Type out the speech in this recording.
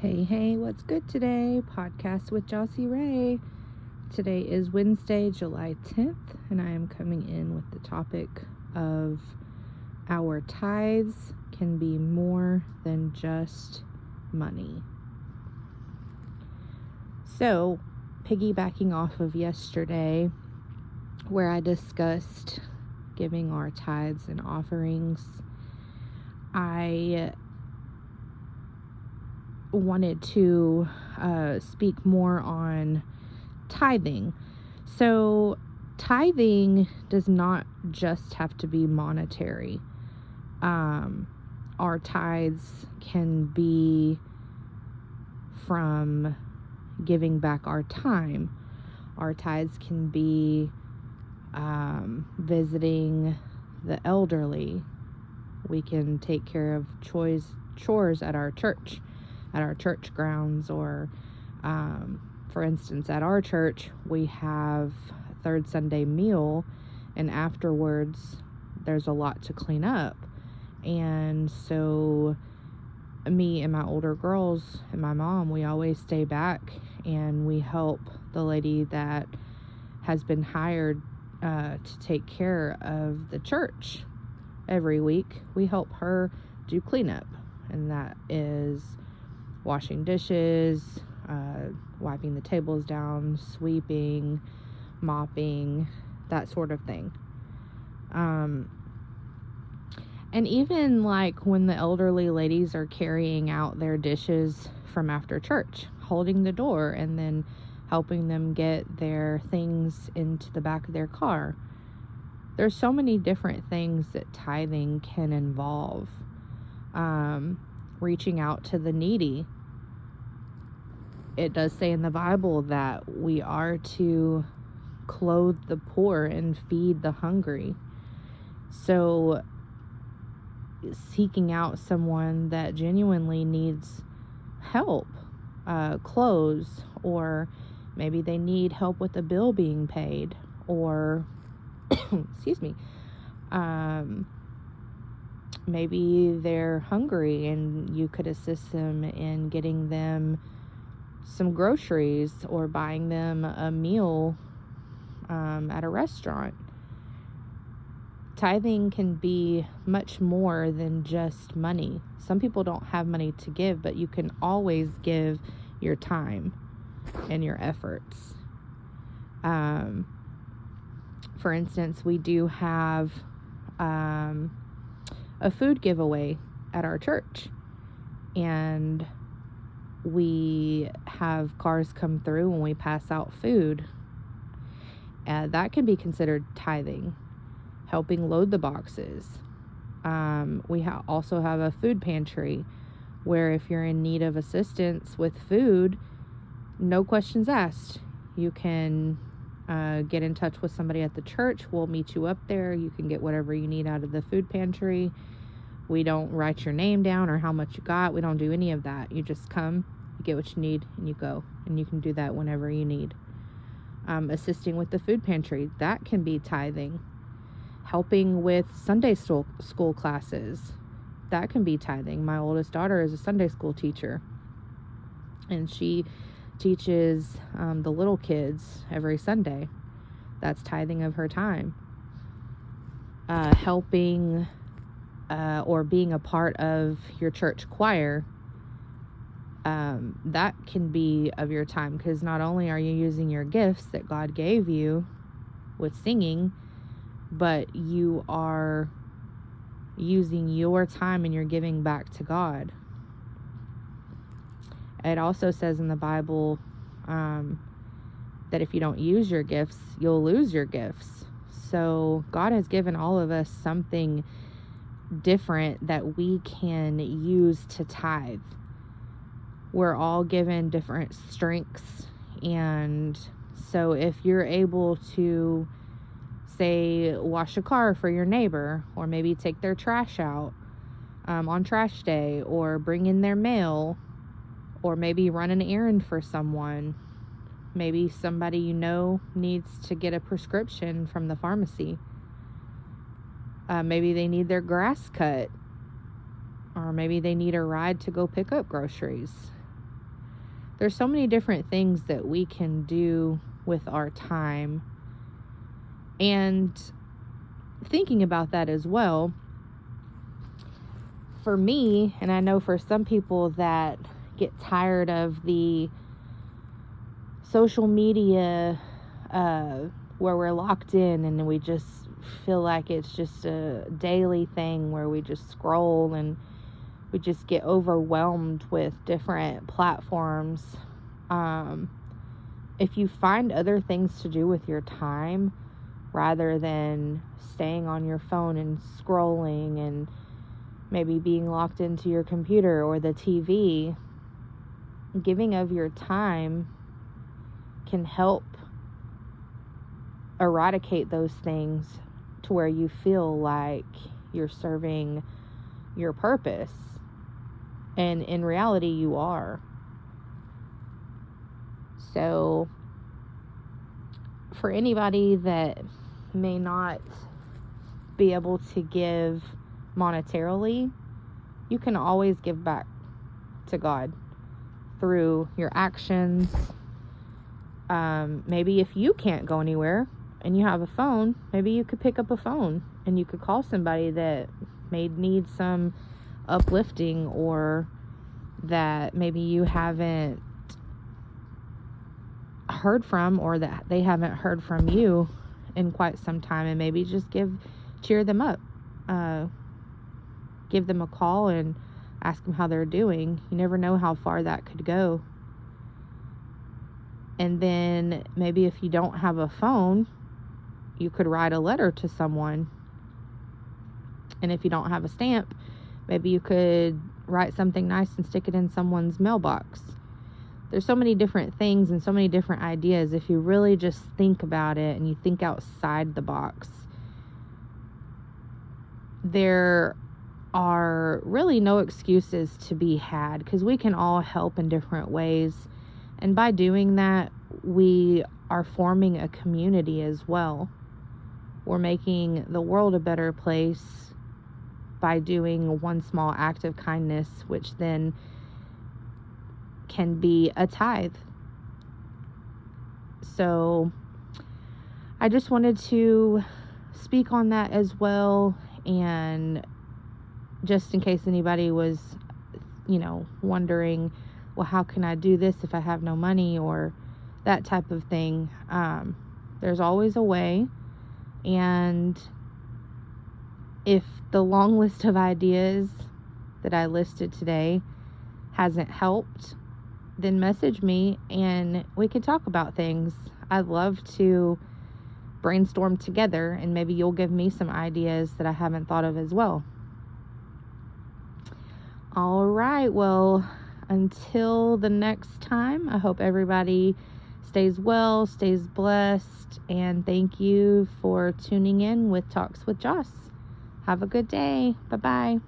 Hey, what's good today? Podcast with Jossie Rae. Today is Wednesday, July 10th, and I am coming in with the topic of our tithes can be more than just money. So, piggybacking off of yesterday, where I discussed giving our tithes and offerings, I wanted to speak more on tithing. So, tithing does not just have to be monetary. Our tithes can be from giving back our time. Our tithes can be visiting the elderly. We can take care of chores at our church grounds, or for instance, at our church we have a third Sunday meal, and afterwards there's a lot to clean up, and so me and my older girls and my mom, we always stay back and we help the lady that has been hired to take care of the church. Every week we help her do cleanup, and that is washing dishes, wiping the tables down, sweeping, mopping, that sort of thing. And even like when the elderly ladies are carrying out their dishes from after church, holding the door and then helping them get their things into the back of their car. There's so many different things that tithing can involve. Reaching out to the needy. It does say in the Bible that we are to clothe the poor and feed the hungry. So, seeking out someone that genuinely needs help, clothes, or maybe they need help with a bill being paid, or excuse me, maybe they're hungry and you could assist them in getting them some groceries or buying them a meal at a restaurant. Tithing can be much more than just money. Some people don't have money to give, but you can always give your time and your efforts. For instance, we do have a food giveaway at our church, and we have cars come through and we pass out food. That can be considered tithing, helping load the boxes. We also have a food pantry where if you're in need of assistance with food, no questions asked. You can get in touch with somebody at the church. We'll meet you up there. You can get whatever you need out of the food pantry. We don't write your name down or how much you got. We don't do any of that. You just come, you get what you need, and you go. And you can do that whenever you need. Assisting with the food pantry, that can be tithing. Helping with Sunday school classes, that can be tithing. My oldest daughter is a Sunday school teacher, and she teaches the little kids every Sunday. That's tithing of her time. Helping or being a part of your church choir, that can be of your time, because not only are you using your gifts that God gave you with singing, but you are using your time and you're giving back to God. It also says in the Bible that if you don't use your gifts, you'll lose your gifts. So God has given all of us something different that we can use to tithe. We're all given different strengths, and so if you're able to, say, wash a car for your neighbor, or maybe take their trash out on trash day, or bring in their mail, or maybe run an errand for someone, maybe somebody you know needs to get a prescription from the pharmacy. Maybe they need their grass cut, or maybe they need a ride to go pick up groceries. There's so many different things that we can do with our time. And thinking about that as well, for me, and I know for some people that get tired of the social media where we're locked in and we just feel like it's just a daily thing where we just scroll and we just get overwhelmed with different platforms. If you find other things to do with your time rather than staying on your phone and scrolling and maybe being locked into your computer or the TV, giving of your time can help eradicate those things to where you feel like you're serving your purpose. And in reality, you are. So, for anybody that may not be able to give monetarily, you can always give back to God through your actions. Maybe if you can't go anywhere and you have a phone, maybe you could pick up a phone and you could call somebody that may need some uplifting, or that maybe you haven't heard from, or that they haven't heard from you in quite some time, and maybe just cheer them up, give them a call and ask them how they're doing. You never know how far that could go. And then maybe if you don't have a phone, you could write a letter to someone. And if you don't have a stamp, maybe you could write something nice and stick it in someone's mailbox. There's so many different things and so many different ideas if you really just think about it and you think outside the box. There are really no excuses to be had, because we can all help in different ways. And by doing that, we are forming a community as well. We're making the world a better place by doing one small act of kindness, which then can be a tithe. So I just wanted to speak on that as well, and just in case anybody was, wondering, well, how can I do this if I have no money, or that type of thing. There's always a way. And if the long list of ideas that I listed today hasn't helped, then message me and we can talk about things. I'd love to brainstorm together, and maybe you'll give me some ideas that I haven't thought of as well. All right, well, until the next time, I hope everybody stays well, stays blessed, and thank you for tuning in with Talks with Joss. Have a good day. Bye-bye.